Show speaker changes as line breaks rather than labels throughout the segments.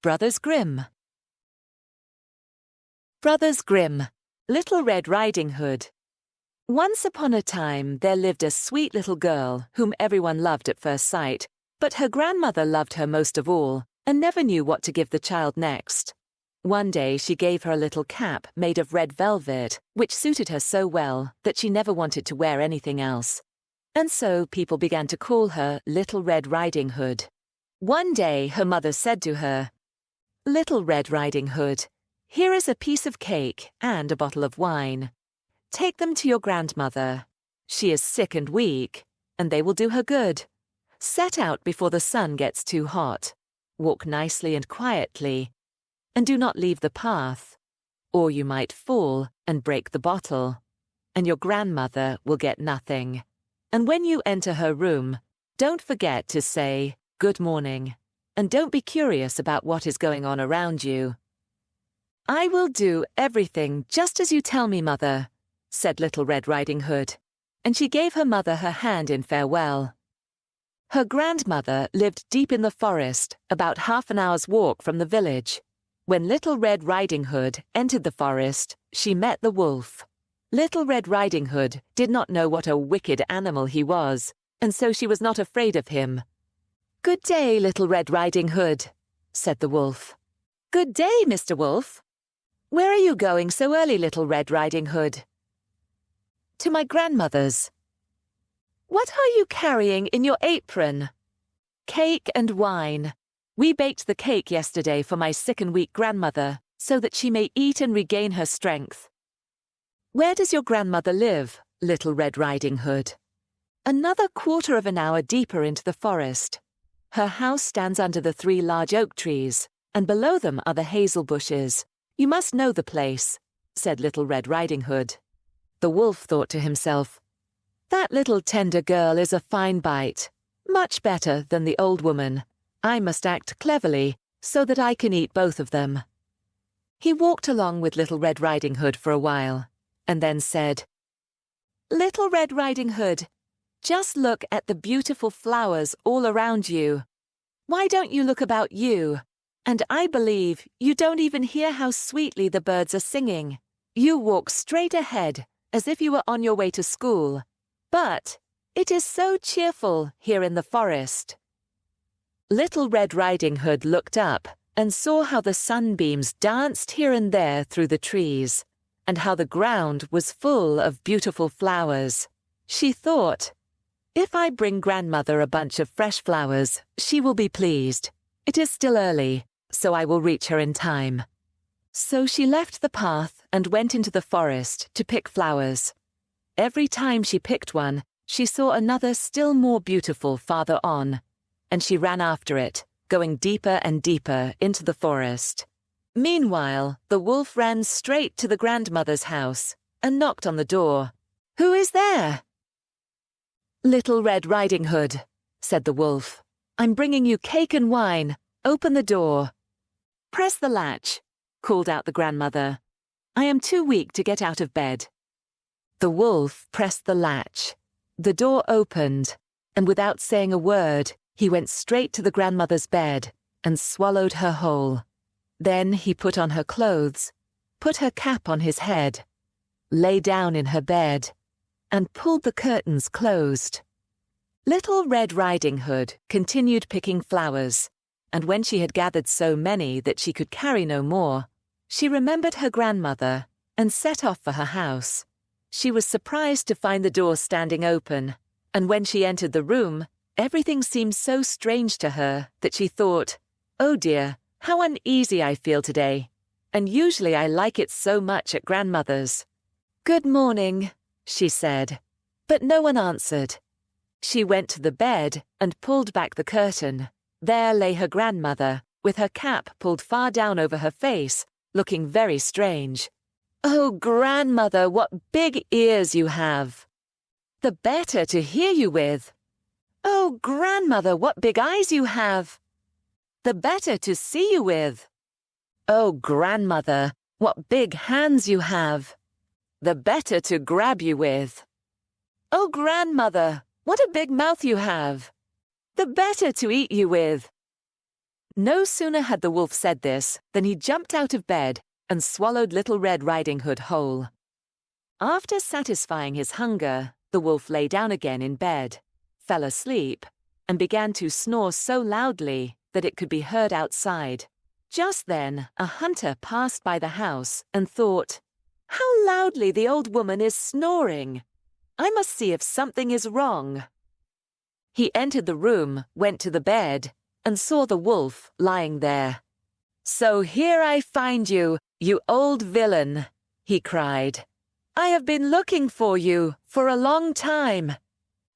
Brothers Grimm. Brothers Grimm, Little Red Riding Hood. Once upon a time there lived a sweet little girl whom everyone loved at first sight, but her grandmother loved her most of all and never knew what to give the child next. One day she gave her a little cap made of red velvet, which suited her so well that she never wanted to wear anything else. And so people began to call her Little Red Riding Hood. One day her mother said to her, "Little Red Riding Hood, here is a piece of cake and a bottle of wine. Take them to your grandmother. She is sick and weak, and they will do her good. Set out before the sun gets too hot. Walk nicely and quietly, and do not leave the path, or you might fall and break the bottle, and your grandmother will get nothing. And when you enter her room, don't forget to say, 'Good morning,' and don't be curious about what is going on around you." "I will do everything just as you tell me, Mother," said Little Red Riding Hood, and she gave her mother her hand in farewell. Her grandmother lived deep in the forest, about half an hour's walk from the village. When Little Red Riding Hood entered the forest, she met the wolf. Little Red Riding Hood did not know what a wicked animal he was, and so she was not afraid of him. "Good day, Little Red Riding Hood," said the wolf. "Good day, Mr. Wolf. Where are you going so early, Little Red Riding Hood?" "To my grandmother's." "What are you carrying in your apron?" "Cake and wine. We baked the cake yesterday for my sick and weak grandmother, so that she may eat and regain her strength." "Where does your grandmother live, Little Red Riding Hood?" "Another quarter of an hour deeper into the forest. Her house stands under the 3 large oak trees, and below them are the hazel bushes. You must know the place," said Little Red Riding Hood. The wolf thought to himself, "That little tender girl is a fine bite, much better than the old woman. I must act cleverly so that I can eat both of them." He walked along with Little Red Riding Hood for a while, and then said, "Little Red Riding Hood, just look at the beautiful flowers all around you. Why don't you look about you? And I believe you don't even hear how sweetly the birds are singing. You walk straight ahead, as if you were on your way to school. But it is so cheerful here in the forest." Little Red Riding Hood looked up and saw how the sunbeams danced here and there through the trees, and how the ground was full of beautiful flowers. She thought, "If I bring grandmother a bunch of fresh flowers, she will be pleased. It is still early, so I will reach her in time." So she left the path and went into the forest to pick flowers. Every time she picked one, she saw another still more beautiful farther on, and she ran after it, going deeper and deeper into the forest. Meanwhile, the wolf ran straight to the grandmother's house and knocked on the door. "Who is there?" "Little Red Riding Hood," said the wolf. "I'm bringing you cake and wine. Open the door." "Press the latch," called out the grandmother. "I am too weak to get out of bed." The wolf pressed the latch. The door opened, and without saying a word, he went straight to the grandmother's bed and swallowed her whole. Then he put on her clothes, put her cap on his head, lay down in her bed, and pulled the curtains closed. Little Red Riding Hood continued picking flowers, and when she had gathered so many that she could carry no more, she remembered her grandmother and set off for her house. She was surprised to find the door standing open, and when she entered the room, everything seemed so strange to her that she thought, "Oh dear, how uneasy I feel today, and usually I like it so much at grandmother's." "Good morning," she said, but no one answered. She went to the bed and pulled back the curtain. There lay her grandmother, with her cap pulled far down over her face, looking very strange. "Oh, grandmother, what big ears you have! The better to hear you with." "Oh, grandmother, what big eyes you have! The better to see you with." "Oh, grandmother, what big hands you have! The better to grab you with." "Oh, grandmother, what a big mouth you have! The better to eat you with." No sooner had the wolf said this than he jumped out of bed and swallowed Little Red Riding Hood whole. After satisfying his hunger, the wolf lay down again in bed, fell asleep, and began to snore so loudly that it could be heard outside. Just then, a hunter passed by the house and thought, "How loudly the old woman is snoring! I must see if something is wrong." He entered the room, went to the bed, and saw the wolf lying there. "So here I find you, you old villain," he cried. "I have been looking for you for a long time."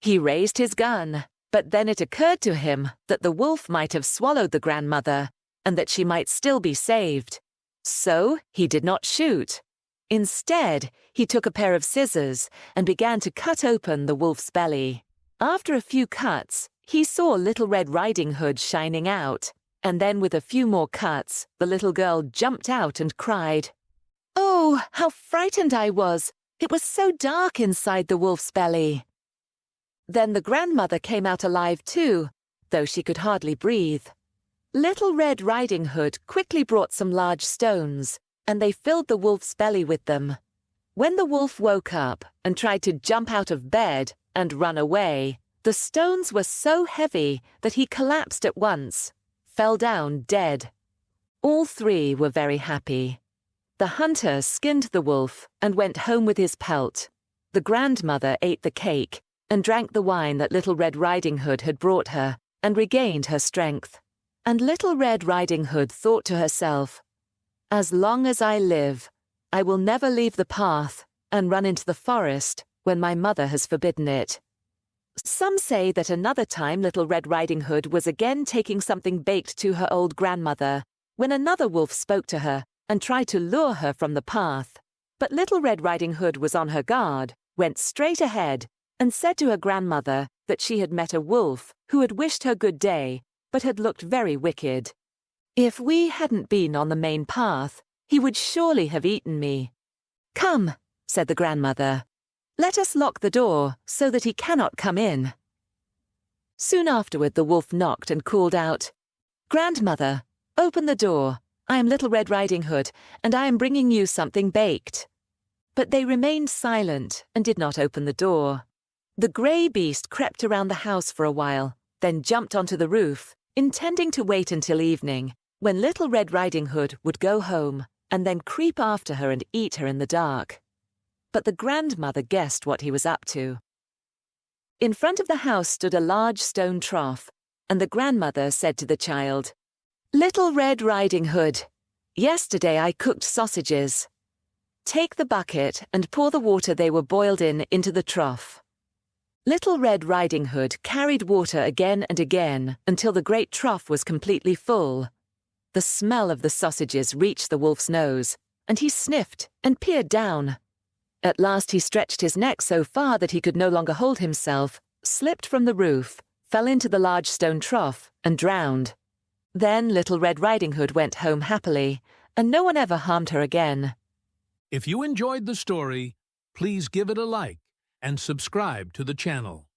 He raised his gun, but then it occurred to him that the wolf might have swallowed the grandmother and that she might still be saved. So he did not shoot. Instead, he took a pair of scissors and began to cut open the wolf's belly. After a few cuts, he saw Little Red Riding Hood shining out, and then with a few more cuts, the little girl jumped out and cried, "Oh, how frightened I was! It was so dark inside the wolf's belly." Then the grandmother came out alive too, though she could hardly breathe. Little Red Riding Hood quickly brought some large stones, and they filled the wolf's belly with them. When the wolf woke up and tried to jump out of bed and run away, the stones were so heavy that he collapsed at once, fell down dead. All three were very happy. The hunter skinned the wolf and went home with his pelt. The grandmother ate the cake and drank the wine that Little Red Riding Hood had brought her and regained her strength. And Little Red Riding Hood thought to herself, "As long as I live, I will never leave the path and run into the forest when my mother has forbidden it." Some say that another time Little Red Riding Hood was again taking something baked to her old grandmother when another wolf spoke to her and tried to lure her from the path. But Little Red Riding Hood was on her guard, went straight ahead, and said to her grandmother that she had met a wolf who had wished her good day, but had looked very wicked. "If we hadn't been on the main path, he would surely have eaten me." "Come," said the grandmother, "let us lock the door so that he cannot come in." Soon afterward the wolf knocked and called out, "Grandmother, open the door. I am Little Red Riding Hood, and I am bringing you something baked." But they remained silent and did not open the door. The grey beast crept around the house for a while, then jumped onto the roof, intending to wait until evening, when Little Red Riding Hood would go home and then creep after her and eat her in the dark. But the grandmother guessed what he was up to. In front of the house stood a large stone trough, and the grandmother said to the child, "Little Red Riding Hood, yesterday I cooked sausages. Take the bucket and pour the water they were boiled in into the trough." Little Red Riding Hood carried water again and again until the great trough was completely full. The smell of the sausages reached the wolf's nose, and he sniffed and peered down. At last he stretched his neck so far that he could no longer hold himself, slipped from the roof, fell into the large stone trough, and drowned. Then Little Red Riding Hood went home happily, and no one ever harmed her again.
If you enjoyed the story, please give it a like and subscribe to the channel.